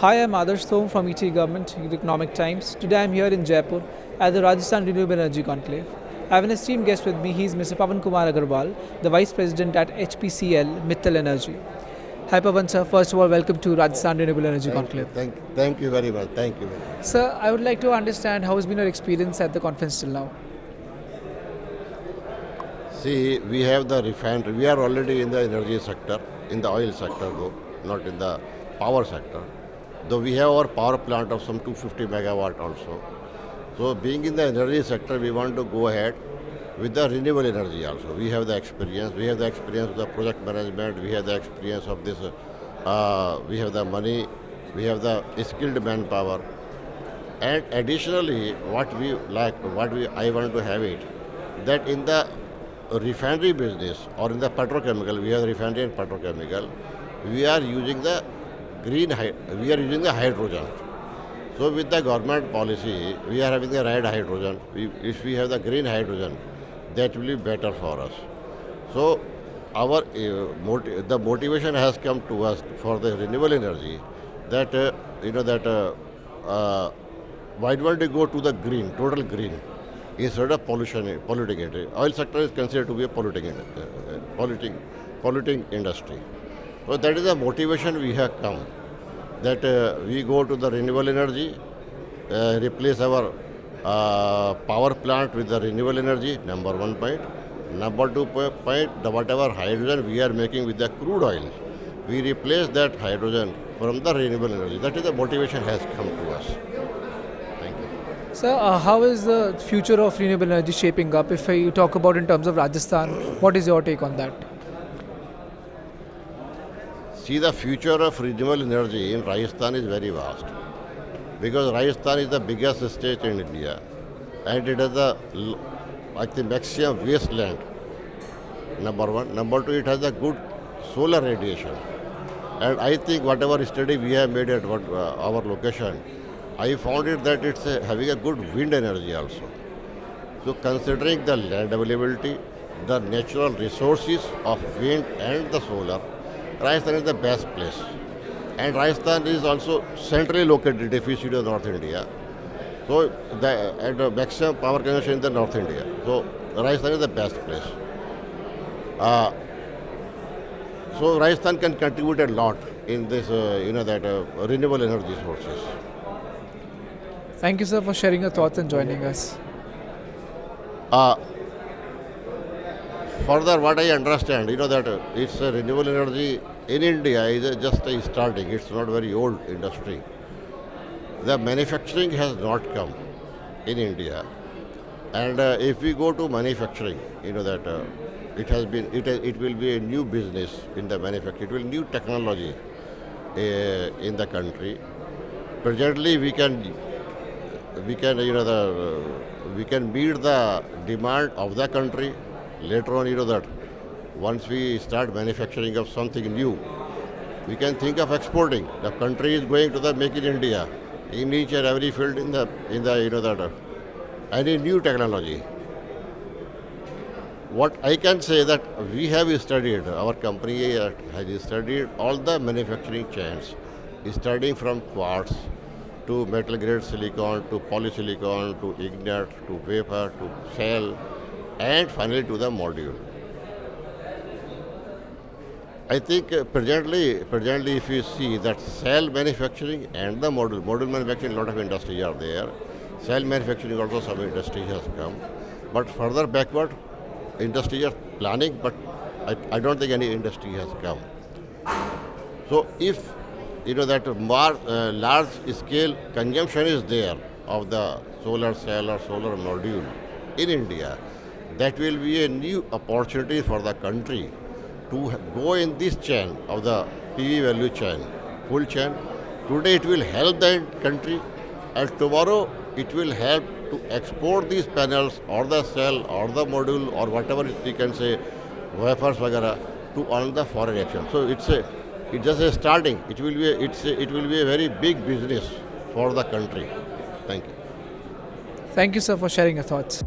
Hi, I'm Adarsh Thom from ET Government Economic Times. Today I'm here in Jaipur at the Rajasthan Renewable Energy Conclave. I have an esteemed guest with me. He's Mr. Pawan Kumar Agarwal, the Vice President at HPCL Mittal Energy. Hi Pawan sir, first of all welcome to Rajasthan Renewable Energy Conclave. Thank you very much. Thank you very much. Sir, I would like to understand how has been your experience at the conference till now? See, we have the refinery. We are already in the energy sector, in the oil sector, though, not in the power sector. Though we have our power plant of some 250 megawatt also. So, being in the energy sector, we want to go ahead with the renewable energy also. We have the experience. We have the experience of the project management. We have the experience of this. We have the money. We have the skilled manpower. And additionally, I want to have it, that in the refinery business or in the petrochemical, we have refinery and petrochemical, we are using the hydrogen. So with the government policy, we are having the red hydrogen. If we have the green hydrogen, that will be better for us. So the motivation has come to us for the renewable energy that why don't we go to the green, total green, instead of polluting it. Oil sector is considered to be a polluting industry. So that is the motivation we have come, that we go to the renewable energy, replace our power plant with the renewable energy, number one point. Number two point, the whatever hydrogen we are making with the crude oil, we replace that hydrogen from the renewable energy. That is the motivation has come to us. Thank you. Sir, how is the future of renewable energy shaping up? If you talk about in terms of Rajasthan, what is your take on that? See, the future of renewable energy in Rajasthan is very vast, because Rajasthan is the biggest state in India and it has the maximum wasteland, number one. Number two, it has a good solar radiation. And I think whatever study we have made at our location, I found it that it's having a good wind energy also. So considering the land availability, the natural resources of wind and the solar, Rajasthan is the best place. And Rajasthan is also centrally located if you see the North India. So the maximum power consumption in the North India. So Rajasthan is the best place. So Rajasthan can contribute a lot in this, renewable energy sources. Thank you sir for sharing your thoughts and joining us. Further, what I understand, that it's a renewable energy in India is just a starting. It's not very old industry. The manufacturing has not come in India, and if we go to manufacturing, it will be a new business in the manufacturing. It will new technology in the country. Presently, we can meet the demand of the country. Later on, that once we start manufacturing of something new, we can think of exporting. The country is going to the Make in India in each and every field any new technology. What I can say that we have studied, our company has studied all the manufacturing chains, starting from quartz to metal grade silicon to polysilicon to ignite to vapor to cell and finally to the module. I think presently if you see that cell manufacturing and the module manufacturing, a lot of industries are there. Cell manufacturing also some industry has come. But further backward, industries are planning, but I don't think any industry has come. So if that large scale consumption is there of the solar cell or solar module in India, that will be a new opportunity for the country to go in this chain of the PV value chain, full chain. Today it will help the country, and tomorrow it will help to export these panels or the cell or the module or whatever we can say, wafers vagara, to all the foreign exchange. So it's just a starting. It will be a very big business for the country. Thank you. Thank you sir for sharing your thoughts.